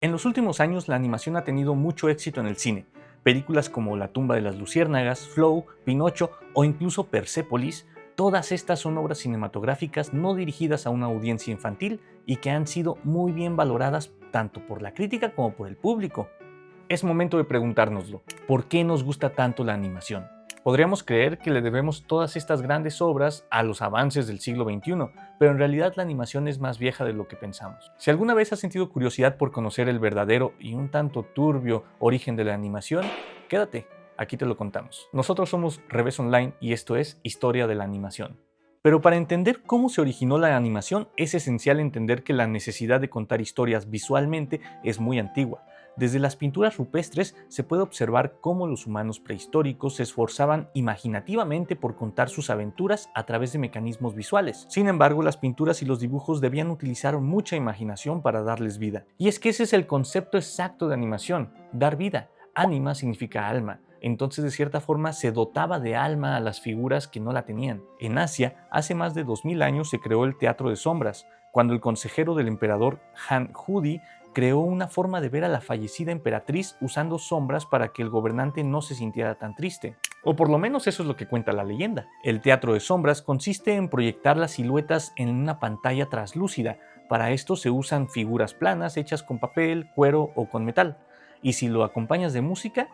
En los últimos años, la animación ha tenido mucho éxito en el cine. Películas como La tumba de las luciérnagas, Flow, Pinocho o incluso Persépolis, todas estas son obras cinematográficas no dirigidas a una audiencia infantil y que han sido muy bien valoradas tanto por la crítica como por el público. Es momento de preguntárnoslo, ¿por qué nos gusta tanto la animación? Podríamos creer que le debemos todas estas grandes obras a los avances del siglo XXI, pero en realidad la animación es más vieja de lo que pensamos. Si alguna vez has sentido curiosidad por conocer el verdadero y un tanto turbio origen de la animación, quédate, aquí te lo contamos. Nosotros somos Revés Online y esto es Historia de la Animación. Pero para entender cómo se originó la animación es esencial entender que la necesidad de contar historias visualmente es muy antigua. Desde las pinturas rupestres se puede observar cómo los humanos prehistóricos se esforzaban imaginativamente por contar sus aventuras a través de mecanismos visuales. Sin embargo, las pinturas y los dibujos debían utilizar mucha imaginación para darles vida. Y es que ese es el concepto exacto de animación, dar vida. Anima significa alma. Entonces, de cierta forma, se dotaba de alma a las figuras que no la tenían. En Asia, hace más de 2000 años se creó el teatro de sombras, cuando el consejero del emperador Han Hudi creó una forma de ver a la fallecida emperatriz usando sombras para que el gobernante no se sintiera tan triste. O por lo menos eso es lo que cuenta la leyenda. El teatro de sombras consiste en proyectar las siluetas en una pantalla translúcida. Para esto se usan figuras planas hechas con papel, cuero o con metal. Y si lo acompañas de música,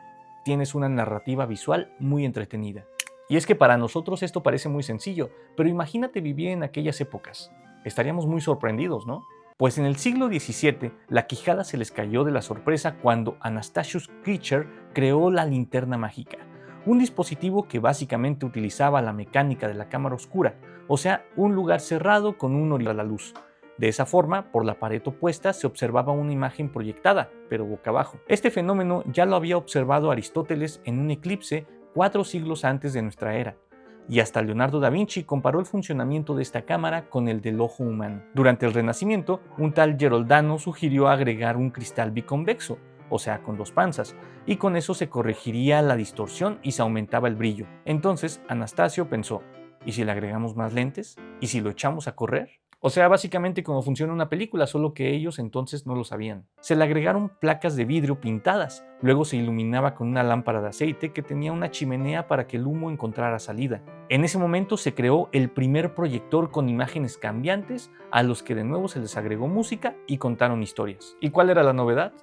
tienes una narrativa visual muy entretenida. Y es que para nosotros esto parece muy sencillo, pero imagínate vivir en aquellas épocas. Estaríamos muy sorprendidos, ¿no? Pues en el siglo XVII, la quijada se les cayó de la sorpresa cuando Anastasius Kircher creó la linterna mágica, un dispositivo que básicamente utilizaba la mecánica de la cámara oscura, o sea, un lugar cerrado con un horizonte a la luz. De esa forma, por la pared opuesta se observaba una imagen proyectada, pero boca abajo. Este fenómeno ya lo había observado Aristóteles en un eclipse 4 siglos antes de nuestra era. Y hasta Leonardo da Vinci comparó el funcionamiento de esta cámara con el del ojo humano. Durante el Renacimiento, un tal Geroldano sugirió agregar un cristal biconvexo, o sea, con 2 panzas, y con eso se corregiría la distorsión y se aumentaba el brillo. Entonces, Anastasio pensó, ¿y si le agregamos más lentes? ¿Y si lo echamos a correr? O sea, básicamente como funciona una película, solo que ellos entonces no lo sabían. Se le agregaron placas de vidrio pintadas, luego se iluminaba con una lámpara de aceite que tenía una chimenea para que el humo encontrara salida. En ese momento se creó el primer proyector con imágenes cambiantes a los que de nuevo se les agregó música y contaron historias. ¿Y cuál era la novedad?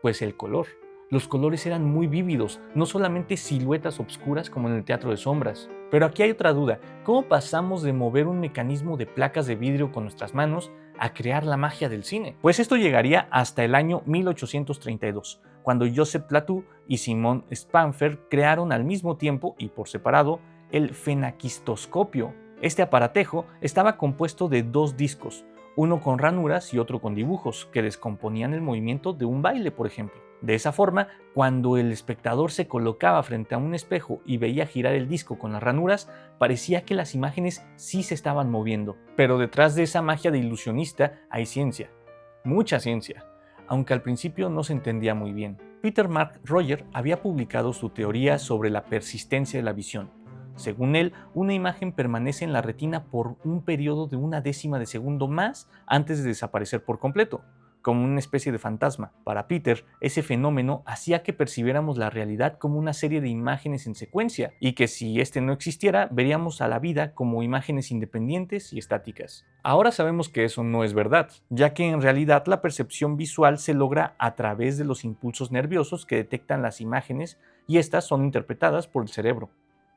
Pues el color. Los colores eran muy vívidos, no solamente siluetas oscuras como en el teatro de sombras. Pero aquí hay otra duda, ¿cómo pasamos de mover un mecanismo de placas de vidrio con nuestras manos a crear la magia del cine? Pues esto llegaría hasta el año 1832, cuando Joseph Plateau y Simon Spanfer crearon al mismo tiempo y por separado el fenaquistoscopio. Este aparatejo estaba compuesto de 2 discos, uno con ranuras y otro con dibujos, que descomponían el movimiento de un baile, por ejemplo. De esa forma, cuando el espectador se colocaba frente a un espejo y veía girar el disco con las ranuras, parecía que las imágenes sí se estaban moviendo. Pero detrás de esa magia de ilusionista hay ciencia, mucha ciencia, aunque al principio no se entendía muy bien. Peter Mark Roger había publicado su teoría sobre la persistencia de la visión. Según él, una imagen permanece en la retina por un periodo de 1/10 de segundo más antes de desaparecer por completo, como una especie de fantasma. Para Peter, ese fenómeno hacía que percibiéramos la realidad como una serie de imágenes en secuencia, y que si este no existiera, veríamos a la vida como imágenes independientes y estáticas. Ahora sabemos que eso no es verdad, ya que en realidad la percepción visual se logra a través de los impulsos nerviosos que detectan las imágenes y estas son interpretadas por el cerebro.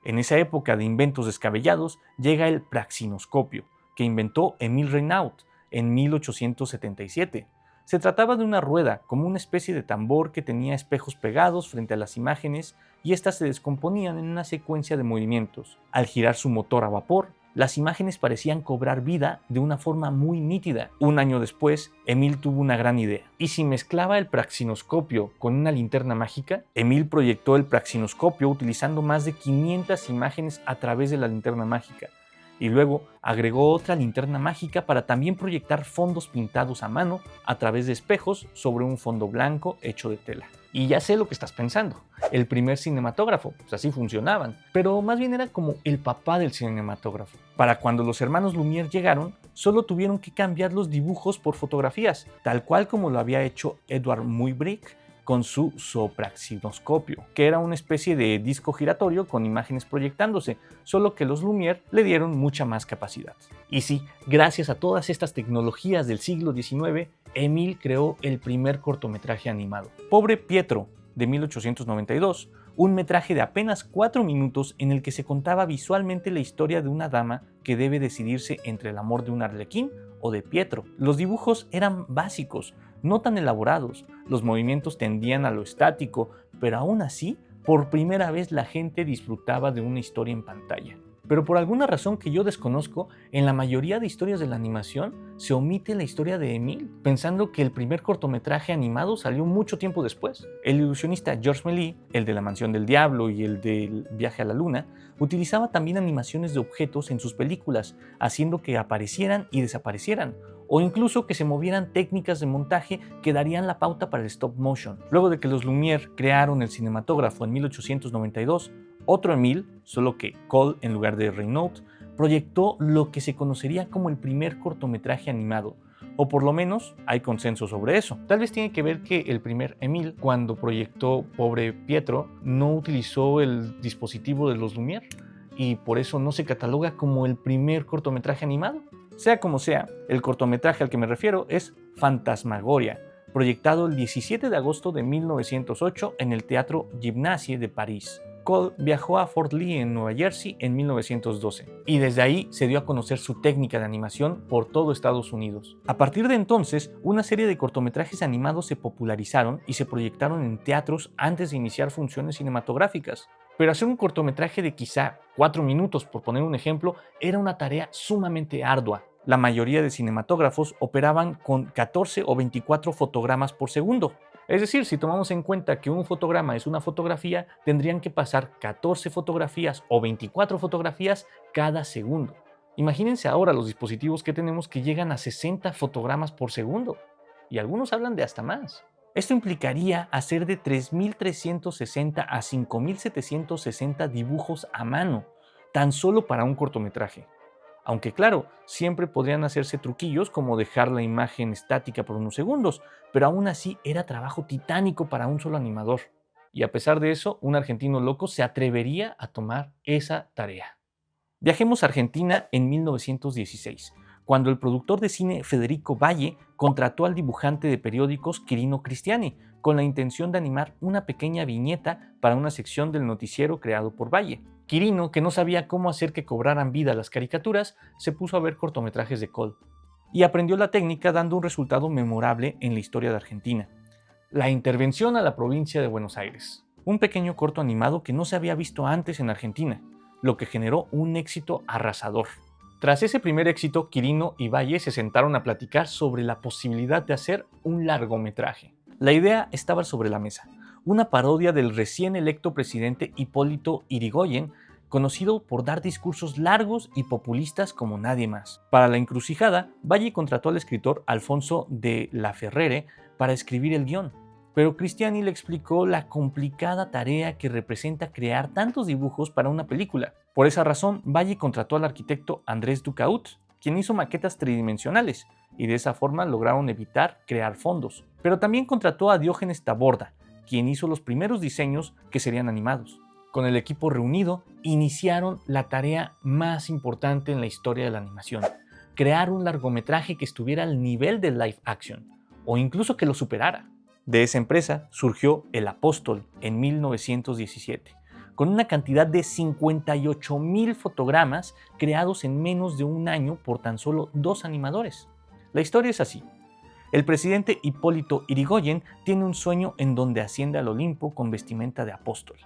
En esa época de inventos descabellados llega el praxinoscopio, que inventó Émile Reynaud en 1877. Se trataba de una rueda, como una especie de tambor que tenía espejos pegados frente a las imágenes y éstas se descomponían en una secuencia de movimientos. Al girar su motor a vapor, las imágenes parecían cobrar vida de una forma muy nítida. Un año después, Émile tuvo una gran idea. ¿Y si mezclaba el praxinoscopio con una linterna mágica? Émile proyectó el praxinoscopio utilizando más de 500 imágenes a través de la linterna mágica. Y luego agregó otra linterna mágica para también proyectar fondos pintados a mano a través de espejos sobre un fondo blanco hecho de tela. Y ya sé lo que estás pensando, el primer cinematógrafo, pues así funcionaban, pero más bien era como el papá del cinematógrafo. Para cuando los hermanos Lumière llegaron, solo tuvieron que cambiar los dibujos por fotografías, tal cual como lo había hecho Edward Muybridge con su sopraxinoscopio, que era una especie de disco giratorio con imágenes proyectándose, solo que los Lumière le dieron mucha más capacidad. Y sí, gracias a todas estas tecnologías del siglo XIX, Émile creó el primer cortometraje animado, Pobre Pietro, de 1892, un metraje de apenas 4 minutos en el que se contaba visualmente la historia de una dama que debe decidirse entre el amor de un arlequín o de Pietro. Los dibujos eran básicos, no tan elaborados, los movimientos tendían a lo estático, pero aún así, por primera vez la gente disfrutaba de una historia en pantalla. Pero por alguna razón que yo desconozco, en la mayoría de historias de la animación se omite la historia de Émile, pensando que el primer cortometraje animado salió mucho tiempo después. El ilusionista Georges Méliès, el de La Mansión del Diablo y el del Viaje a la Luna, utilizaba también animaciones de objetos en sus películas, haciendo que aparecieran y desaparecieran, o incluso que se movieran técnicas de montaje que darían la pauta para el stop motion. Luego de que los Lumière crearon el cinematógrafo en 1892, otro Émile, solo que Cole en lugar de Reynaud, proyectó lo que se conocería como el primer cortometraje animado, o por lo menos hay consenso sobre eso. Tal vez tiene que ver que el primer Émile, cuando proyectó Pobre Pietro, no utilizó el dispositivo de los Lumière y por eso no se cataloga como el primer cortometraje animado. Sea como sea, el cortometraje al que me refiero es Fantasmagoria, proyectado el 17 de agosto de 1908 en el Teatro Gymnase de París. Cole viajó a Fort Lee en Nueva Jersey en 1912 y desde ahí se dio a conocer su técnica de animación por todo Estados Unidos. A partir de entonces, una serie de cortometrajes animados se popularizaron y se proyectaron en teatros antes de iniciar funciones cinematográficas. Pero hacer un cortometraje de quizá 4 minutos, por poner un ejemplo, era una tarea sumamente ardua. La mayoría de cinematógrafos operaban con 14 o 24 fotogramas por segundo. Es decir, si tomamos en cuenta que un fotograma es una fotografía, tendrían que pasar 14 fotografías o 24 fotografías cada segundo. Imagínense ahora los dispositivos que tenemos que llegan a 60 fotogramas por segundo, y algunos hablan de hasta más. Esto implicaría hacer de 3.360 a 5.760 dibujos a mano, tan solo para un cortometraje. Aunque claro, siempre podrían hacerse truquillos como dejar la imagen estática por unos segundos, pero aún así era trabajo titánico para un solo animador. Y a pesar de eso, un argentino loco se atrevería a tomar esa tarea. Viajemos a Argentina en 1916, cuando el productor de cine Federico Valle contrató al dibujante de periódicos Quirino Cristiani con la intención de animar una pequeña viñeta para una sección del noticiero creado por Valle. Quirino, que no sabía cómo hacer que cobraran vida las caricaturas, se puso a ver cortometrajes de Cole y aprendió la técnica dando un resultado memorable en la historia de Argentina: la intervención a la provincia de Buenos Aires. Un pequeño corto animado que no se había visto antes en Argentina, lo que generó un éxito arrasador. Tras ese primer éxito, Quirino y Valle se sentaron a platicar sobre la posibilidad de hacer un largometraje. La idea estaba sobre la mesa: una parodia del recién electo presidente Hipólito Yrigoyen, conocido por dar discursos largos y populistas como nadie más. Para la encrucijada, Valle contrató al escritor Alfonso de la Ferrere para escribir el guión, pero Cristiani le explicó la complicada tarea que representa crear tantos dibujos para una película. Por esa razón, Valle contrató al arquitecto Andrés Ducaut, quien hizo maquetas tridimensionales, y de esa forma lograron evitar crear fondos. Pero también contrató a Diógenes Taborda, quien hizo los primeros diseños que serían animados. Con el equipo reunido, iniciaron la tarea más importante en la historia de la animación: crear un largometraje que estuviera al nivel del live action, o incluso que lo superara. De esa empresa surgió El Apóstol en 1917, con una cantidad de 58.000 fotogramas creados en menos de un año por tan solo 2 animadores. La historia es así: el presidente Hipólito Yrigoyen tiene un sueño en donde asciende al Olimpo con vestimenta de apóstol.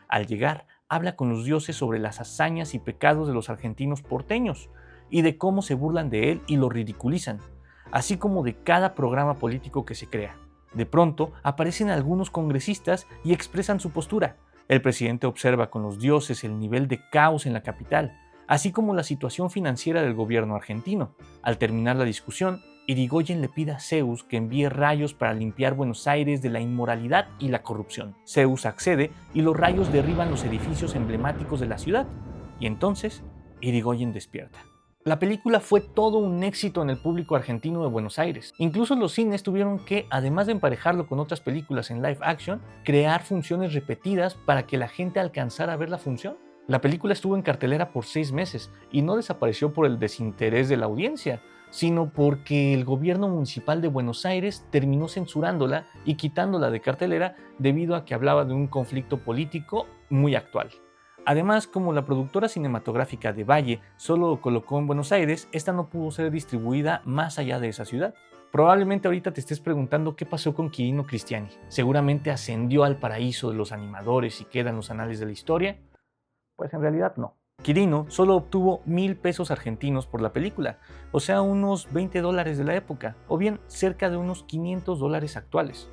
Al llegar, habla con los dioses sobre las hazañas y pecados de los argentinos porteños y de cómo se burlan de él y lo ridiculizan, así como de cada programa político que se crea. De pronto, aparecen algunos congresistas y expresan su postura. El presidente observa con los dioses el nivel de caos en la capital, así como la situación financiera del gobierno argentino. Al terminar la discusión, Yrigoyen le pide a Zeus que envíe rayos para limpiar Buenos Aires de la inmoralidad y la corrupción. Zeus accede y los rayos derriban los edificios emblemáticos de la ciudad. Y entonces, Yrigoyen despierta. La película fue todo un éxito en el público argentino de Buenos Aires. Incluso los cines tuvieron que, además de emparejarlo con otras películas en live action, crear funciones repetidas para que la gente alcanzara a ver la función. La película estuvo en cartelera por 6 meses y no desapareció por el desinterés de la audiencia, sino porque el gobierno municipal de Buenos Aires terminó censurándola y quitándola de cartelera debido a que hablaba de un conflicto político muy actual. Además, como la productora cinematográfica de Valle solo colocó en Buenos Aires, esta no pudo ser distribuida más allá de esa ciudad. Probablemente ahorita te estés preguntando qué pasó con Quirino Cristiani. Seguramente ascendió al paraíso de los animadores y queda en los anales de la historia. Pues en realidad no. Quirino solo obtuvo 1,000 pesos argentinos por la película, o sea unos $20 de la época, o bien cerca de unos $500 actuales.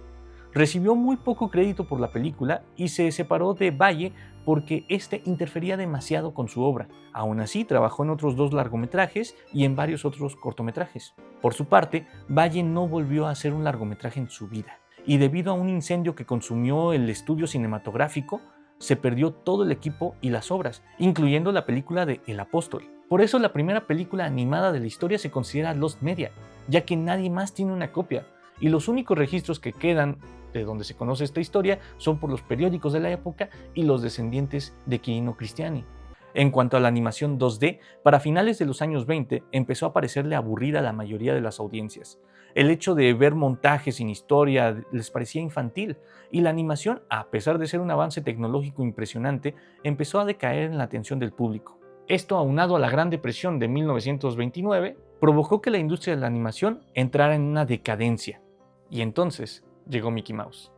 Recibió muy poco crédito por la película y se separó de Valle porque este interfería demasiado con su obra. Aún así, trabajó en otros 2 largometrajes y en varios otros cortometrajes. Por su parte, Valle no volvió a hacer un largometraje en su vida, y debido a un incendio que consumió el estudio cinematográfico, se perdió todo el equipo y las obras, incluyendo la película de El Apóstol. Por eso la primera película animada de la historia se considera Lost Media, ya que nadie más tiene una copia, y los únicos registros que quedan de donde se conoce esta historia son por los periódicos de la época y los descendientes de Quirino Cristiani. En cuanto a la animación 2D, para finales de los años 20 empezó a parecerle aburrida a la mayoría de las audiencias. El hecho de ver montajes sin historia les parecía infantil, y la animación, a pesar de ser un avance tecnológico impresionante, empezó a decaer en la atención del público. Esto, aunado a la Gran Depresión de 1929, provocó que la industria de la animación entrara en una decadencia. Y entonces llegó Mickey Mouse.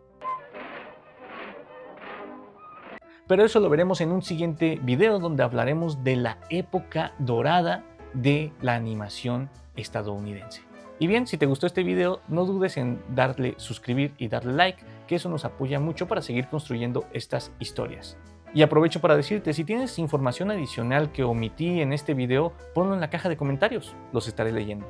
Pero eso lo veremos en un siguiente video donde hablaremos de la época dorada de la animación estadounidense. Y bien, si te gustó este video, no dudes en darle suscribir y darle like, que eso nos apoya mucho para seguir construyendo estas historias. Y aprovecho para decirte, si tienes información adicional que omití en este video, ponlo en la caja de comentarios, los estaré leyendo.